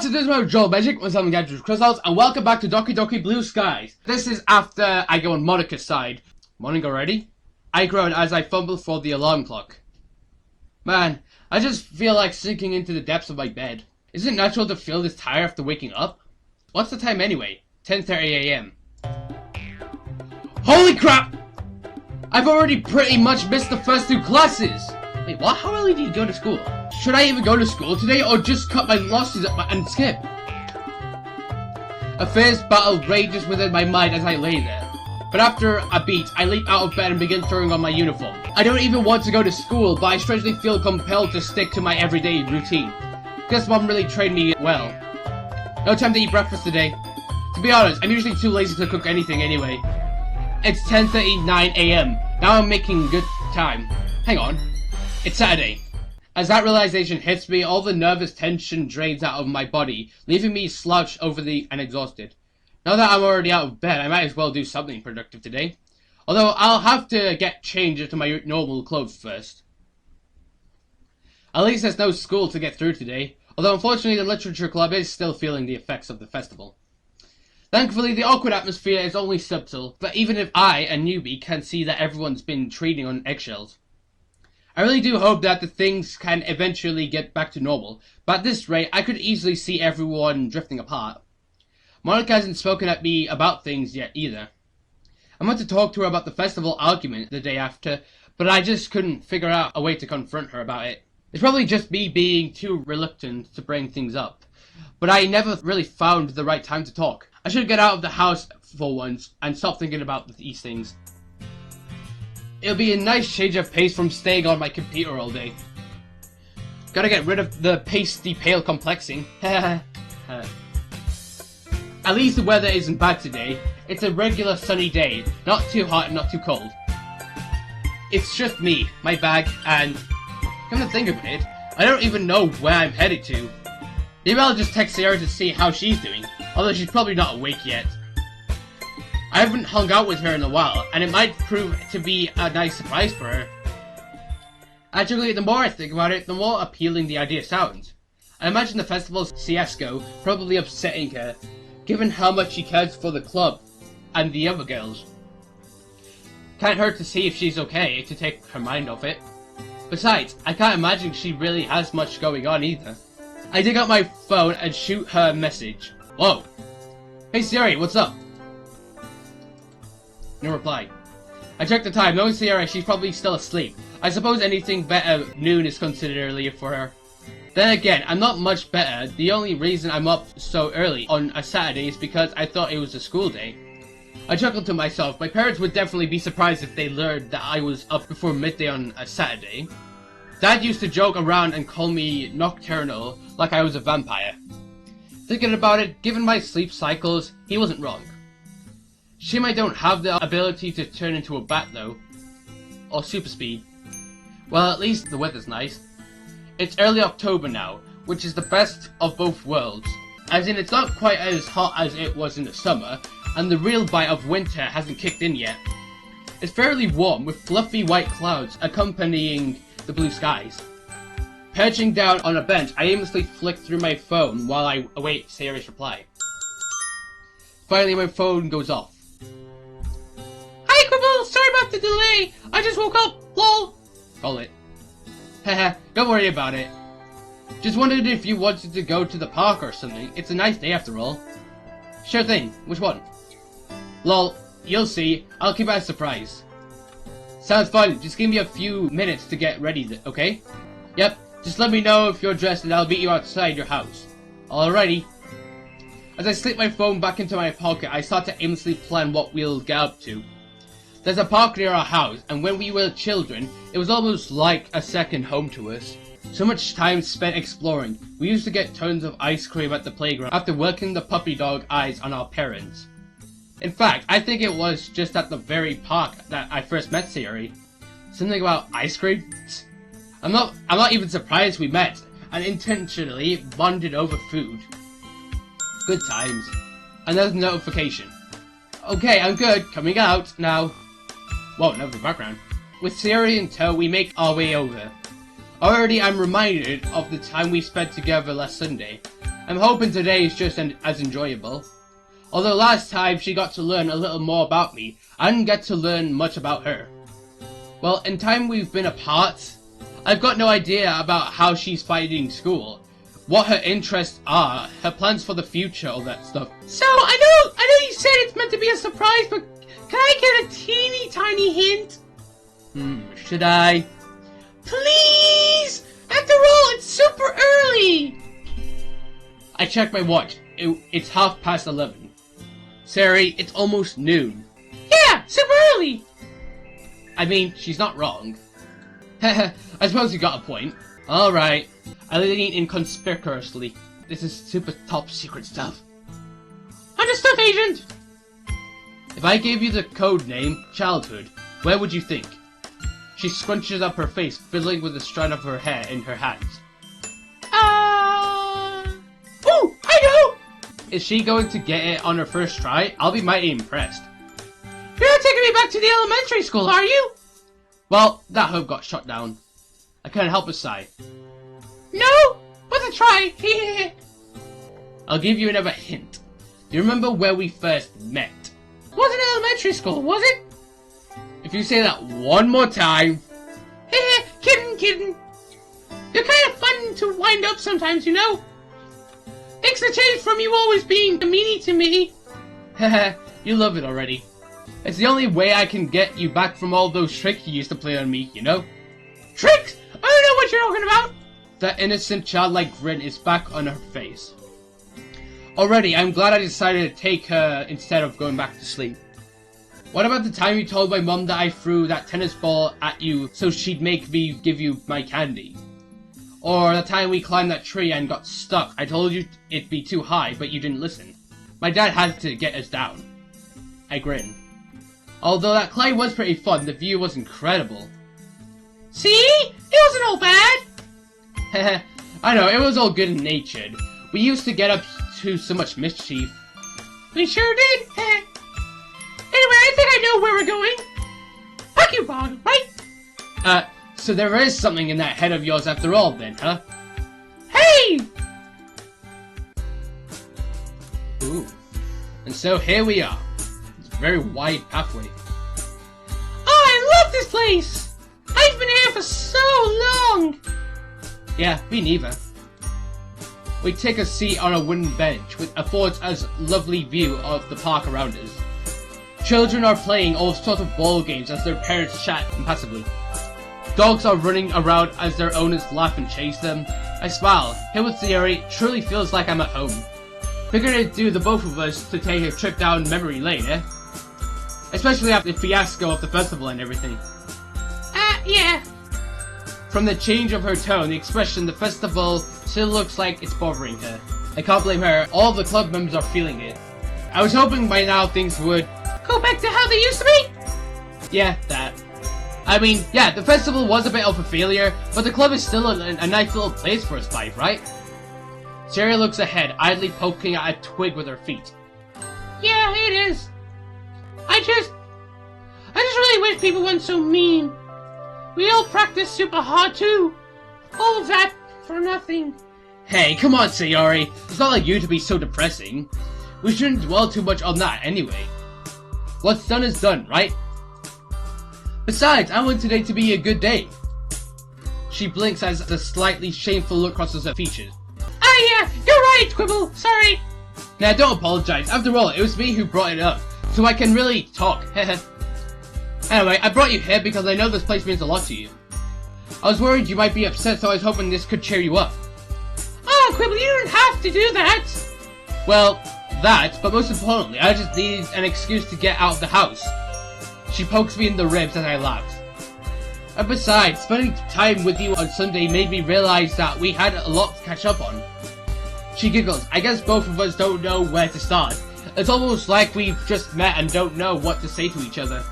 What's up, this is my Joel Magic, what's up, guys, Crystals, and welcome back to Doki Blue Skies. This is after I go on Monica's side. Morning already? I groan as I fumble for the alarm clock. Man, I just feel like sinking into the depths of my bed. Is it natural to feel this tired after waking up? What's the time anyway? 10:30 AM. Holy crap! I've already pretty much missed the first two classes! Wait, what? How early do you go to school? Should I even go to school today, or just cut my losses and skip? A fierce battle rages within my mind as I lay there. But after a beat, I leap out of bed and begin throwing on my uniform. I don't even want to go to school, but I strangely feel compelled to stick to my everyday routine. Guess mom really trained me well. No time to eat breakfast today. To be honest, I'm usually too lazy to cook anything anyway. It's 10:39 AM. Now I'm making good time. Hang on. It's Saturday. As that realization hits me, all the nervous tension drains out of my body, leaving me slouched over and exhausted. Now that I'm already out of bed, I might as well do something productive today. Although I'll have to get changed into my normal clothes first. At least there's no school to get through today, although unfortunately the literature club is still feeling the effects of the festival. Thankfully, the awkward atmosphere is only subtle, but even if I, a newbie, can see that everyone's been treading on eggshells. I really do hope that the things can eventually get back to normal, but at this rate, I could easily see everyone drifting apart. Monica hasn't spoken at me about things yet either. I meant to talk to her about the festival argument the day after, but I just couldn't figure out a way to confront her about it. It's probably just me being too reluctant to bring things up, but I never really found the right time to talk. I should get out of the house for once and stop thinking about these things. It'll be a nice change of pace from staying on my computer all day. Gotta get rid of the pasty pale complexing. At least the weather isn't bad today. It's a regular sunny day, not too hot and not too cold. It's just me, my bag, and come to think of it, I don't even know where I'm headed to. Maybe I'll just text Sarah to see how she's doing, although she's probably not awake yet. I haven't hung out with her in a while, and it might prove to be a nice surprise for her. Actually, the more I think about it, the more appealing the idea sounds. I imagine the festival's fiasco probably upsetting her, given how much she cares for the club and the other girls. Can't hurt to see if she's okay, to take her mind off it. Besides, I can't imagine she really has much going on either. I dig out my phone and shoot her a message. Whoa. Hey Siri, what's up? No reply. I checked the time, knowing Sierra, she's probably still asleep. I suppose anything better noon is considered early for her. Then again, I'm not much better. The only reason I'm up so early on a Saturday is because I thought it was a school day. I chuckled to myself. My parents would definitely be surprised if they learned that I was up before midday on a Saturday. Dad used to joke around and call me nocturnal, like I was a vampire. Thinking about it, given my sleep cycles, he wasn't wrong. Shame I don't have the ability to turn into a bat though. Or super speed. Well, at least the weather's nice. It's early October now, which is the best of both worlds. As in, it's not quite as hot as it was in the summer, and the real bite of winter hasn't kicked in yet. It's fairly warm, with fluffy white clouds accompanying the blue skies. Perching down on a bench, I aimlessly flick through my phone while I await Sarah's reply. Finally, my phone goes off. Hi, Quibble! Sorry about the delay! I just woke up! LOL! Call it. Haha, don't worry about it. Just wondered if you wanted to go to the park or something. It's a nice day after all. Sure thing. Which one? LOL, you'll see. I'll keep it a surprise. Sounds fun. Just give me a few minutes to get ready, okay? Yep, just let me know if you're dressed and I'll meet you outside your house. Alrighty. As I slip my phone back into my pocket, I start to aimlessly plan what we'll get up to. There's a park near our house, and when we were children, it was almost like a second home to us. So much time spent exploring. We used to get tons of ice cream at the playground after working the puppy dog eyes on our parents. In fact, I think it was just at the very park that I first met Siri. Something about ice cream? I'm not even surprised we met, and intentionally bonded over food. Good times. Another notification. Okay, I'm good. Coming out now. Whoa, another background. With Siri in tow, we make our way over. Already I'm reminded of the time we spent together last Sunday. I'm hoping today is just as enjoyable. Although last time she got to learn a little more about me, I didn't get to learn much about her. Well, in time we've been apart, I've got no idea about how she's finding school, what her interests are, her plans for the future, all that stuff. So, I know you said it's meant to be a surprise, but can I get a teeny tiny hint? Should I? Please! After all, it's super early! I checked my watch. It's 11:30. Sari, it's almost noon. Yeah, super early! I mean, she's not wrong. I suppose you got a point. Alright, I lean inconspicuously. This is super top secret stuff. Understood, Agent! If I gave you the code name, Childhood, where would you think? She scrunches up her face, fiddling with the strand of her hair in her hands. Oh, I know! Is she going to get it on her first try? I'll be mighty impressed. You're not taking me back to the elementary school, are you? Well, that hope got shut down. I couldn't help but sigh. No, but a try. I'll give you another hint. Do you remember where we first met? Wasn't elementary school, was it? If you say that one more time. Kidding. You're kind of fun to wind up sometimes, you know? Makes a change from you always being a meanie to me. Haha, you love it already. It's the only way I can get you back from all those tricks you used to play on me, you know? Tricks? I don't know what you're talking about! That innocent childlike grin is back on her face. Already, I'm glad I decided to take her instead of going back to sleep. What about the time you told my mum that I threw that tennis ball at you so she'd make me give you my candy? Or the time we climbed that tree and got stuck. I told you it'd be too high, but you didn't listen. My dad had to get us down. I grin. Although that climb was pretty fun, the view was incredible. See? It wasn't all bad! I know, it was all good and natured. We used to get up to so much mischief. We sure did! Anyway, I think I know where we're going. Pokeball, right? So there is something in that head of yours after all then, huh? Hey! Ooh. And so here we are. It's a very wide pathway. Oh, I love this place! I've been here for so long! Yeah, me neither. We take a seat on a wooden bench, which affords us a lovely view of the park around us. Children are playing all sorts of ball games as their parents chat impassively. Dogs are running around as their owners laugh and chase them. I smile. Here with Sari, truly feels like I'm at home. Figured it'd do the both of us to take a trip down memory lane, eh? Especially after the fiasco of the festival and everything. Yeah. From the change of her tone, the expression, the festival still looks like it's bothering her. I can't blame her. All the club members are feeling it. I was hoping by now things would go back to how they used to be. Yeah, that. I mean, yeah, the festival was a bit of a failure, but the club is still a nice little place for us five, right? Sari looks ahead, idly poking at a twig with her feet. Yeah, it is. I just really wish people weren't so mean. We all practice super hard too. All of that for nothing. Hey, come on, Sayori. It's not like you to be so depressing. We shouldn't dwell too much on that anyway. What's done is done, right? Besides, I want today to be a good day. She blinks as a slightly shameful look crosses her features. Yeah, you're right, Quibble. Sorry. Nah, don't apologize. After all, it was me who brought it up, so I can really talk. Anyway, I brought you here because I know this place means a lot to you. I was worried you might be upset, so I was hoping this could cheer you up. Oh, Quibble, you don't have to do that. Well, that, but most importantly, I just needed an excuse to get out of the house. She pokes me in the ribs as I laugh. And besides, spending time with you on Sunday made me realize that we had a lot to catch up on. She giggles. I guess both of us don't know where to start. It's almost like we've just met and don't know what to say to each other.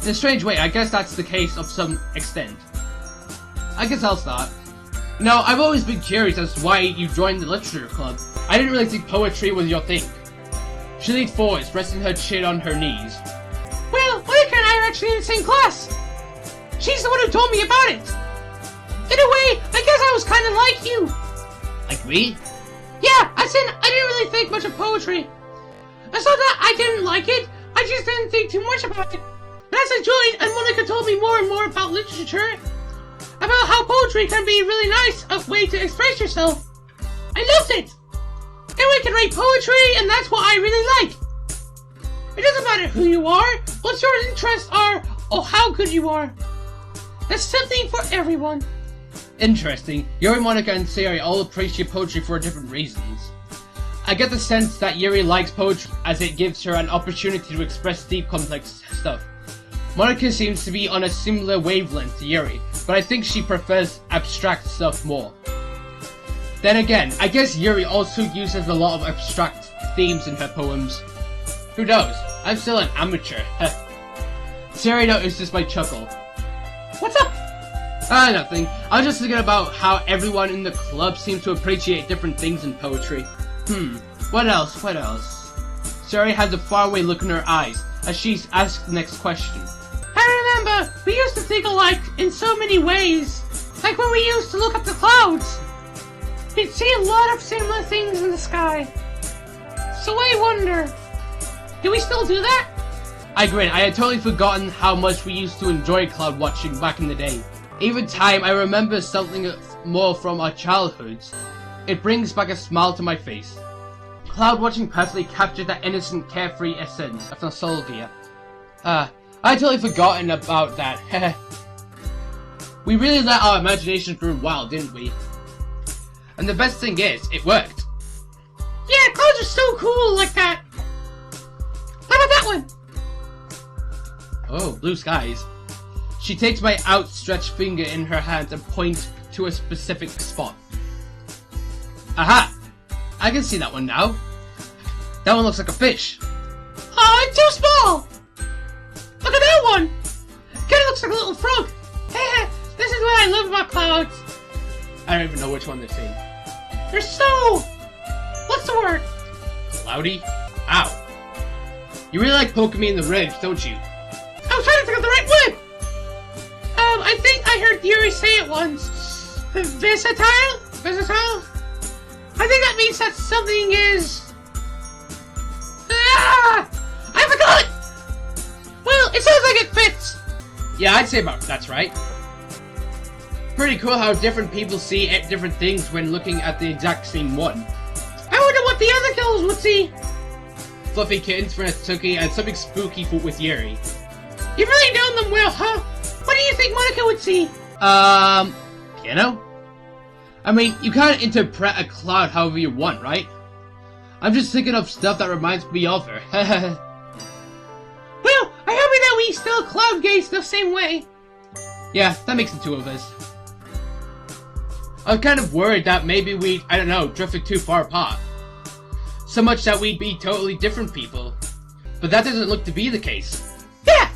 In a strange way, I guess that's the case of some extent. I guess I'll start. No, I've always been curious as to why you joined the literature club. I didn't really think poetry was your thing. She leaned forward, resting her chin on her knees. Well, Monica and I are actually in the same class. She's the one who told me about it. In a way, I guess I was kind of like you. Like me? Yeah, at Listen, I didn't really think much of poetry. It's not that I didn't like it, I just didn't think too much about it. But as I joined, and Monica told me more and more about literature, about how poetry can be really nice, a way to express yourself. I loved it! Everyone can write poetry, and that's what I really like. It doesn't matter who you are, what your interests are, or how good you are. There's something for everyone. Interesting. Yuri, Monica, and Sayori all appreciate poetry for different reasons. I get the sense that Yuri likes poetry as it gives her an opportunity to express deep, complex stuff. Monica seems to be on a similar wavelength to Yuri, but I think she prefers abstract stuff more. Then again, I guess Yuri also uses a lot of abstract themes in her poems. Who knows? I'm still an amateur. Sayori notices my chuckle. What's up? Nothing. I was just thinking about how everyone in the club seems to appreciate different things in poetry. What else? Sayori has a faraway look in her eyes as she asks the next question. I remember, we used to think alike in so many ways. Like when we used to look at the clouds. We'd see a lot of similar things in the sky. So I wonder, do we still do that? I grin. I had totally forgotten how much we used to enjoy cloud watching back in the day. Even time I remember something more from our childhoods. It brings back a smile to my face. Cloud watching perfectly captured that innocent, carefree essence of nostalgia. I had totally forgotten about that. We really let our imaginations run wild, didn't we? And the best thing is, it worked. Yeah, clouds are so cool like that. How about that one? Oh, blue skies. She takes my outstretched finger in her hand and points to a specific spot. Aha! I can see that one now. That one looks like a fish. Oh, it's too small! Look at that one! Kinda looks like a little frog. This is what I love about clouds. I don't even know which one they're saying. They're so... What's the word? Cloudy? Ow. You really like poking me in the ribs, don't you? I was trying to think of the right word! I think I heard Yuri say it once. Versatile? Versatile? I think that means that something is... I forgot! Well, it sounds like it fits! Yeah, I'd say about that's right. Pretty cool how different people see different things when looking at the exact same one. I wonder what the other girls would see. Fluffy kittens for Natsuki and something spooky with Yuri. You've really known them well, huh? What do you think Monica would see? Piano? I mean, you can't interpret a cloud however you want, right? I'm just thinking of stuff that reminds me of her. Well, I'm happy that we still cloud gaze the same way. Yeah, that makes the two of us. I was kind of worried that maybe we'd, I don't know, drifted too far apart. So much that we'd be totally different people. But that doesn't look to be the case. Yeah!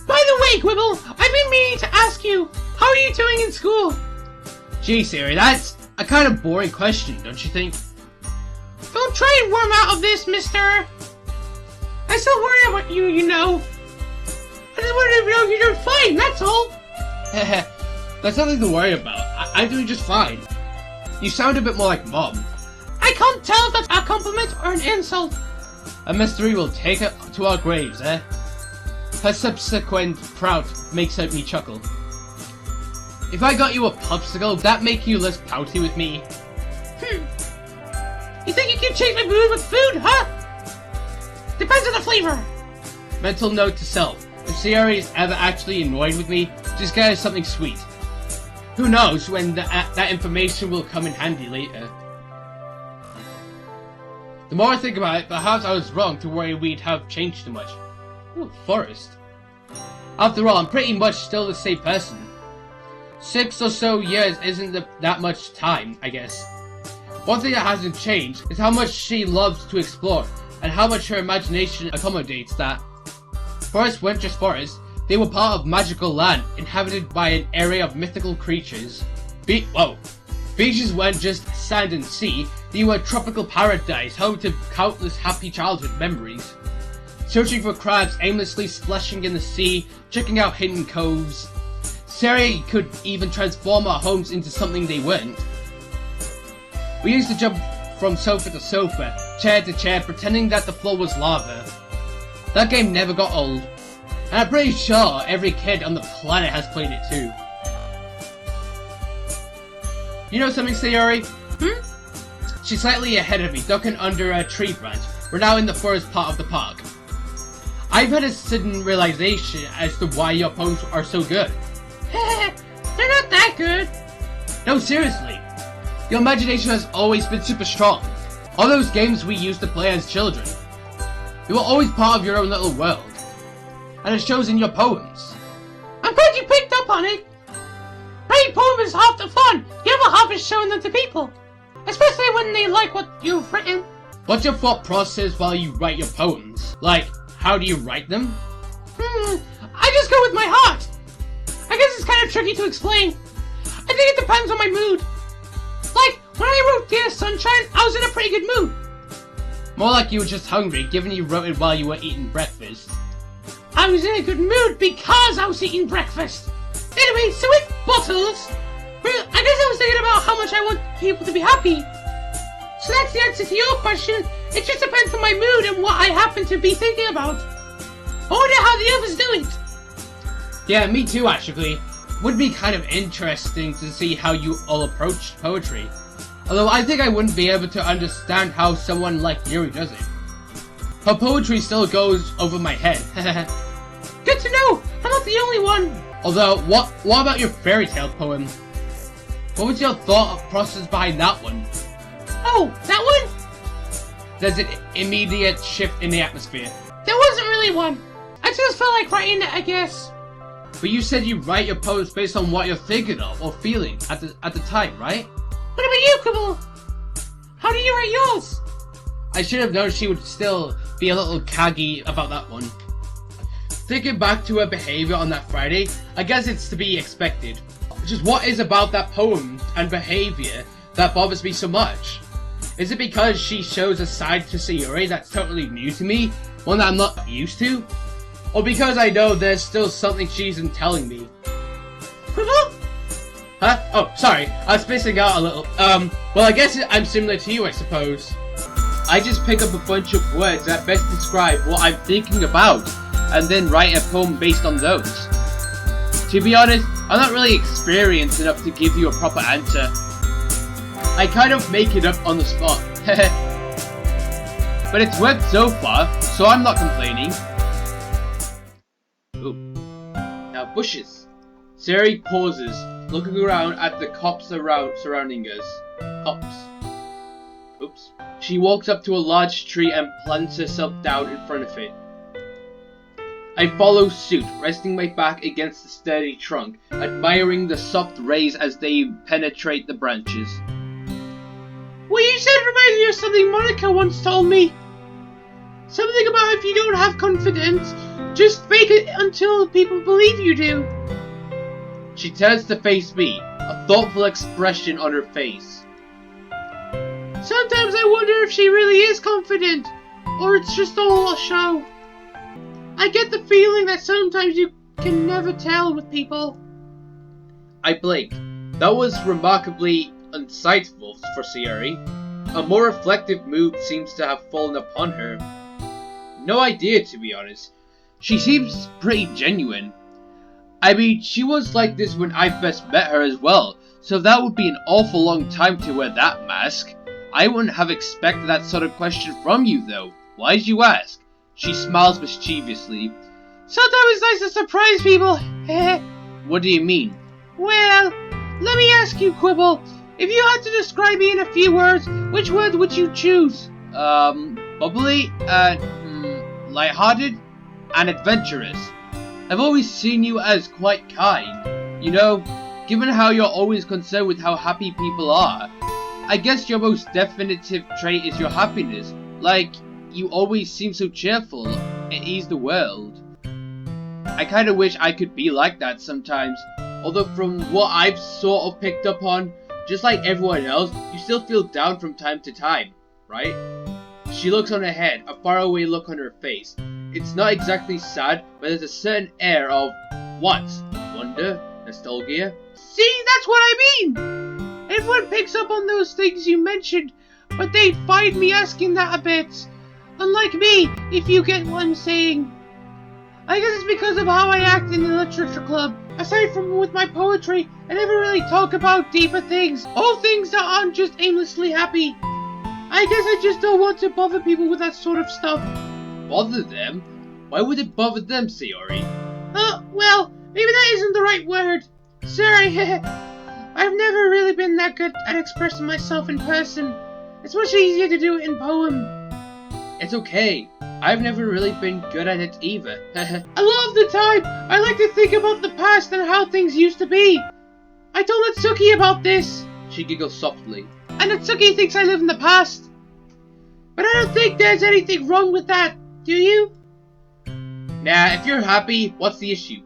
By the way, Quibble, I've been meaning to ask you, how are you doing in school? Gee, Siri, that's a kind of boring question, don't you think? Don't try and worm out of this, mister. I still worry about you, you know. I just wanted to know you're doing fine, that's all. That's nothing to worry about. I'm doing just fine. You sound a bit more like Mom. I can't tell if that's a compliment or an insult. A mystery will take it to our graves, eh? Her subsequent prout makes me chuckle. If I got you a popsicle, would that make you less pouty with me? You think you can change my mood with food, huh? Depends on the flavor. Mental note to self. If Sayori is ever actually annoyed with me, just get her something sweet. Who knows when that information will come in handy later. The more I think about it, perhaps I was wrong to worry we'd have changed too much. Ooh, forest. After all, I'm pretty much still the same person. 6 or so years isn't that much time, I guess. One thing that hasn't changed is how much she loves to explore, and how much her imagination accommodates that. Forests weren't just forests, they were part of magical land, inhabited by an array of mythical creatures. Beaches weren't just sand and sea, they were a tropical paradise, home to countless happy childhood memories. Searching for crabs, aimlessly splashing in the sea, checking out hidden coves. Sari could even transform our homes into something they weren't. We used to jump from sofa to sofa, chair to chair, pretending that the floor was lava. That game never got old, and I'm pretty sure every kid on the planet has played it too. You know something, Sayori? She's slightly ahead of me, ducking under a tree branch. We're now in the forest part of the park. I've had a sudden realization as to why your poems are so good. They're not that good. No, seriously. Your imagination has always been super strong. All those games we used to play as children. You were always part of your own little world. And it shows in your poems. I'm glad you picked up on it. Writing poems is half the fun. The other half is showing them to people. Especially when they like what you've written. What's your thought process while you write your poems? Like, how do you write them? I just go with my heart. I guess it's kind of tricky to explain. I think it depends on my mood. Like, when I wrote Dear Sunshine, I was in a pretty good mood. More like you were just hungry, given you wrote it while you were eating breakfast. I was in a good mood because I was eating breakfast. Anyway, so with bottles, I guess I was thinking about how much I want people to be happy. So that's the answer to your question. It just depends on my mood and what I happen to be thinking about. I wonder how the others do it. Yeah, me too, actually. Would be kind of interesting to see how you all approach poetry. Although I think I wouldn't be able to understand how someone like Yuri does it. Her poetry still goes over my head. Good to know! I'm not the only one! Although, what about your fairy tale poem? What was your thought process behind that one? Oh, that one? There's an immediate shift in the atmosphere. There wasn't really one. I just felt like writing it, I guess. But you said you write your poems based on what you're thinking of or feeling at the time, right? What about you, Quibble? How do you write yours? I should have known she would still be a little caggy about that one. Thinking back to her behavior on that Friday, I guess it's to be expected. Just what is about that poem and behavior that bothers me so much? Is it because she shows a side to Sayori that's totally new to me, one that I'm not used to? Or because I know there's still something she isn't telling me? Huh? Oh, sorry, I was spacing out a little. Well, I guess I'm similar to you, I suppose. I just pick up a bunch of words that best describe what I'm thinking about, and then write a poem based on those. To be honest, I'm not really experienced enough to give you a proper answer. I kind of make it up on the spot. But it's worked so far, so I'm not complaining. Ooh. Now bushes. Sayori pauses, looking around at the copse surrounding us. Copse. Oops. She walks up to a large tree and plants herself down in front of it. I follow suit, resting my back against the sturdy trunk, admiring the soft rays as they penetrate the branches. What you said reminds me of something Monica once told me. Something about if you don't have confidence, just fake it until people believe you do. She turns to face me, a thoughtful expression on her face. Sometimes I wonder if she really is confident, or it's just all a show. I get the feeling that sometimes you can never tell with people. I blink. That was remarkably insightful for Sayori. A more reflective mood seems to have fallen upon her. No idea, to be honest. She seems pretty genuine. I mean, she was like this when I first met her as well, so that would be an awful long time to wear that mask. I wouldn't have expected that sort of question from you, though. Why'd you ask? She smiles mischievously. Sometimes it's nice to surprise people. What do you mean? Well, let me ask you, Quibble. If you had to describe me in a few words, which word would you choose? Bubbly, lighthearted, and adventurous. I've always seen you as quite kind. You know, given how you're always concerned with how happy people are, I guess your most definitive trait is your happiness. Like, you always seem so cheerful. It ease the world. I kinda wish I could be like that sometimes. Although from what I've sort of picked up on, just like everyone else, you still feel down from time to time, right? She looks on ahead, a faraway look on her face. It's not exactly sad, but there's a certain air of, what? Wonder? Nostalgia? See, that's what I mean! Everyone picks up on those things you mentioned, but they'd find me asking that a bit. Unlike me, if you get what I'm saying. I guess it's because of how I act in the literature club. Aside from with my poetry, I never really talk about deeper things. All things that aren't just aimlessly happy. I guess I just don't want to bother people with that sort of stuff. Bother them? Why would it bother them, Sayori? Well, maybe that isn't the right word. Sorry, I've never really been that good at expressing myself in person. It's much easier to do it in poem. It's okay. I've never really been good at it either. A lot of the time, I like to think about the past and how things used to be. I told Natsuki about this. She giggles softly. And Natsuki thinks I live in the past. But I don't think there's anything wrong with that, do you? Nah, if you're happy, what's the issue?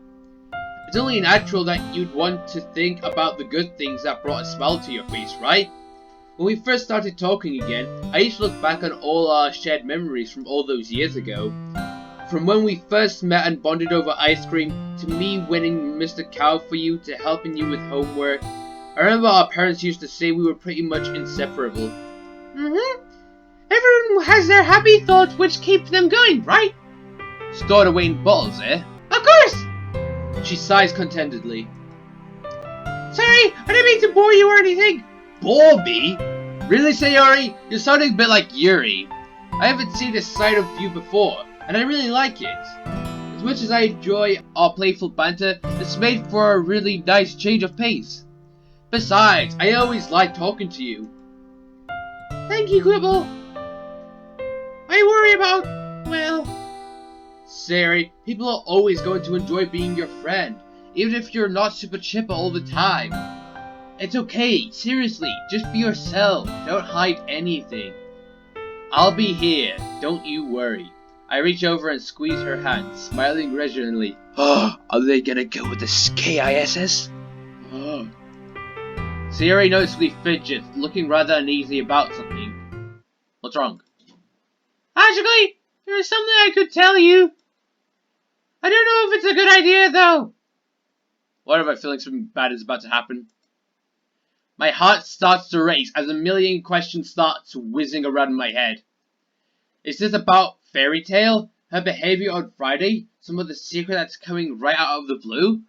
It's only natural that you'd want to think about the good things that brought a smile to your face, right? When we first started talking again, I used to look back on all our shared memories from all those years ago. From when we first met and bonded over ice cream, to me winning Mr. Cow for you, to helping you with homework. I remember our parents used to say we were pretty much inseparable. Everyone has their happy thoughts which keep them going, right? Stored away in bottles, eh? Of course! She sighs contentedly. Sorry, I didn't mean to bore you or anything. Bore me? Really, Sayori? You're sounding a bit like Yuri. I haven't seen this side of you before, and I really like it. As much as I enjoy our playful banter, it's made for a really nice change of pace. Besides, I always like talking to you. Thank you, Quibble. I worry about, well... Sayori, people are always going to enjoy being your friend, even if you're not super chipper all the time. It's okay, seriously, just be yourself, don't hide anything. I'll be here, don't you worry. I reach over and squeeze her hand, smiling grudgingly. Oh, are they gonna go with the KISS? Oh. Sayori noticeably fidgets, looking rather uneasy about something. What's wrong? Actually, there is something I could tell you. I don't know if it's a good idea, though. What if I feel like something bad is about to happen? My heart starts to race as a million questions start whizzing around my head. Is this about Fairy Tale? Her behavior on Friday? Some of the secret that's coming right out of the blue?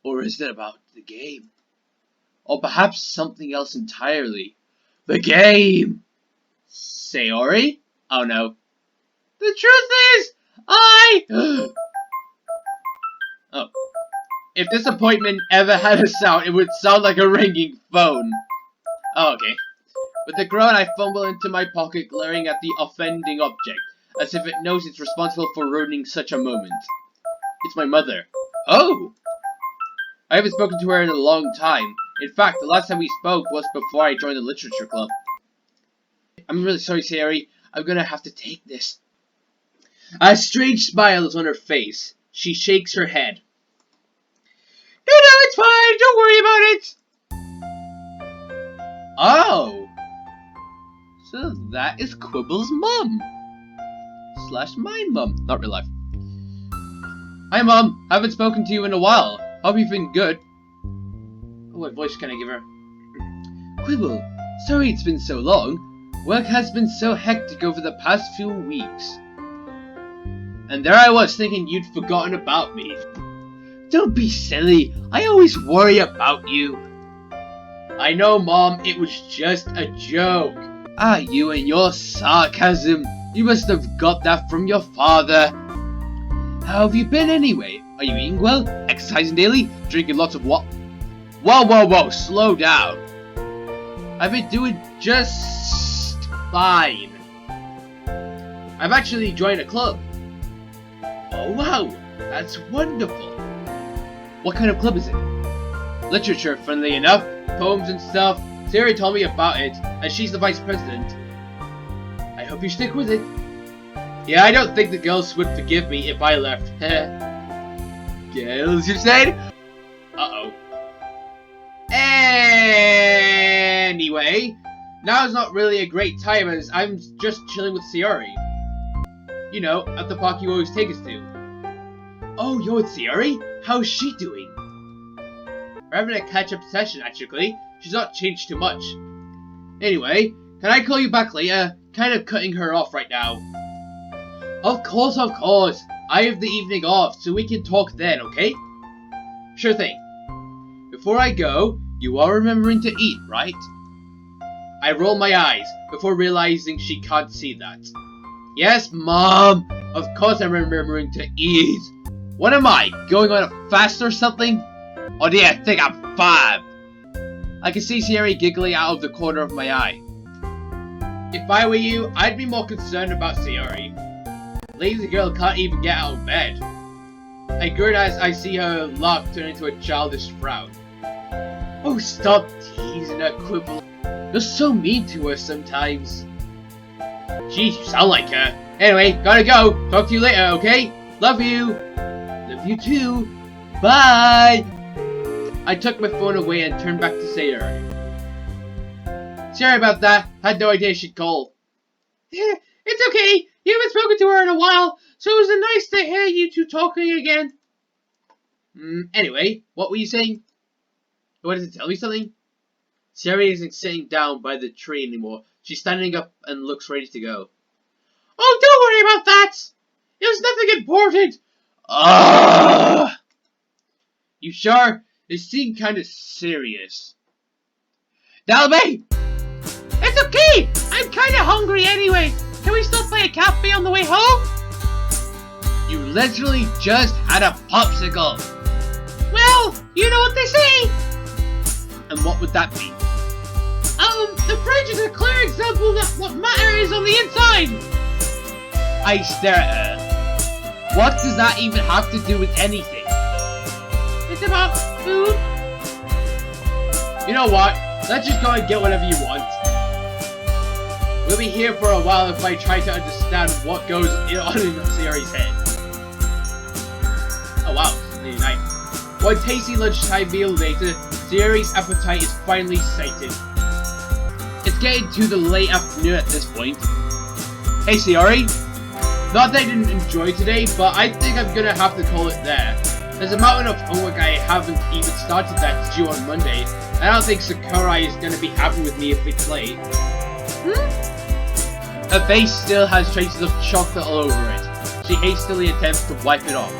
Or is it about the game? Or perhaps something else entirely? The game! Sayori? Oh no. The truth is, Oh. If disappointment ever had a sound, it would sound like a ringing phone. Oh, okay. With a groan, I fumble into my pocket, glaring at the offending object, as if it knows it's responsible for ruining such a moment. It's my mother. Oh! I haven't spoken to her in a long time. In fact, the last time we spoke was before I joined the literature club. I'm really sorry, Sayori. I'm gonna have to take this. A strange smile is on her face. She shakes her head. No, it's fine. Don't worry about it. Oh! So that is Quibble's mum. / my mum. Not real life. Hi, Mum. Haven't spoken to you in a while. Hope you've been good. Oh, what voice can I give her? Quibble, sorry it's been so long. Work has been so hectic over the past few weeks. And there I was thinking you'd forgotten about me. Don't be silly. I always worry about you. I know, Mom. It was just a joke. Ah, you and your sarcasm. You must have got that from your father. How have you been anyway? Are you eating well? Exercising daily? Drinking lots of what? Whoa, slow down. I've been doing just fine. I've actually joined a club. Oh wow, that's wonderful. What kind of club is it? Literature, funnily enough. Poems and stuff. Sayori told me about it, and she's the vice president. I hope you stick with it. Yeah, I don't think the girls would forgive me if I left. Girls, you said? Uh-oh. Anyway, now is not really a great time as I'm just chilling with Sayori. You know, at the park you always take us to. Oh, you're with Sayori? How's she doing? We're having a catch-up session, actually. She's not changed too much. Anyway, can I call you back later? Kind of cutting her off right now. Of course, of course. I have the evening off, so we can talk then, okay? Sure thing. Before I go, you are remembering to eat, right? I roll my eyes, before realizing she can't see that. Yes, Mom! Of course I'm remembering to eat! What am I, going on a fast or something? Or do you think I'm 5? I can see Sierra giggling out of the corner of my eye. If I were you, I'd be more concerned about Sierra. Lazy girl can't even get out of bed. I grin as I see her laugh turn into a childish frown. Oh, stop teasing her, Quibble. You're so mean to her sometimes. Geez, you sound like her. Anyway, gotta go. Talk to you later, okay? Love you. Love you too. Bye. I took my phone away and turned back to Sierra. Sorry about that. Had no idea she'd call. It's okay. You haven't spoken to her in a while, so it was nice to hear you two talking again. Anyway, what were you saying? What does it tell me something? Sierra isn't sitting down by the tree anymore. She's standing up and looks ready to go. Oh, don't worry about that. It was nothing important. You sure? It seemed kind of serious. Dalby! It's okay. I'm kind of hungry anyway. Can we stop by a cafe on the way home? You literally just had a popsicle. Well, you know what they say. And what would that be? The fridge is a clear example that what matter is on the inside. I stare at her. What does that even have to do with anything? It's about food. You know what? Let's just go and get whatever you want. We'll be here for a while if I try to understand what goes on in Sierra's head. Oh wow, it's nearly night. One tasty lunchtime meal later, Sierra's appetite is finally sated. It's getting to the late afternoon at this point. Hey Sierra, not that I didn't enjoy today, but I think I'm gonna have to call it there. There's a mountain of homework I haven't even started that's due on Monday. I don't think Sakurai is gonna be happy with me if it's late. Her face still has traces of chocolate all over it. She hastily attempts to wipe it off.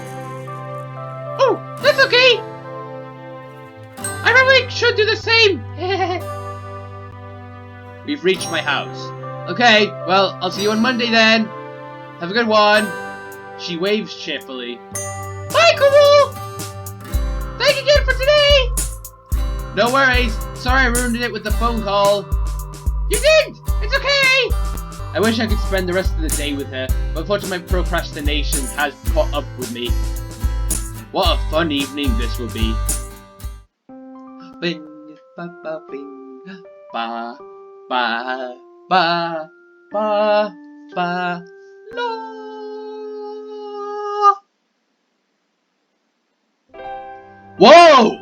Oh, that's okay! I probably should do the same! We've reached my house. Okay, well, I'll see you on Monday then. Have a good one. She waves cheerfully. Bye, Kumu! Thank you again for today! No worries. Sorry I ruined it with the phone call. You did! It's okay! I wish I could spend the rest of the day with her, but unfortunately my procrastination has caught up with me. What a fun evening this will be. Bing, ba, ba, bing, ba, ba, ba, ba, ba, la. Whoa!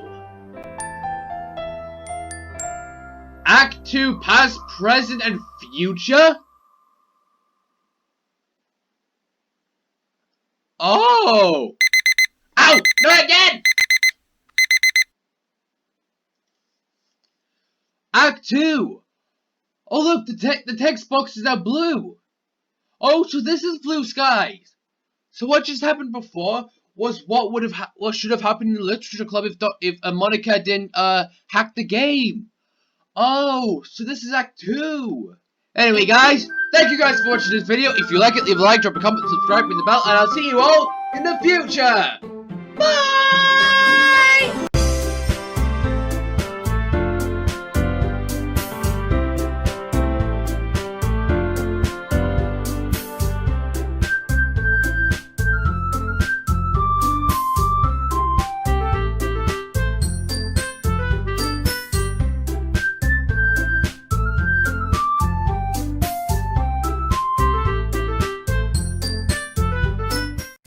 Act 2, past, present, and future? Oh! Ow! Not again! Act 2! Oh look, the text box is now blue! Oh, so this is blue skies! So what just happened before was what should have happened in the literature club if Monica didn't hack the game. Oh, so this is Act 2! Anyway guys, thank you guys for watching this video. If you like it, leave a like, drop a comment, subscribe, ring the bell, and I'll see you all in the future! Bye!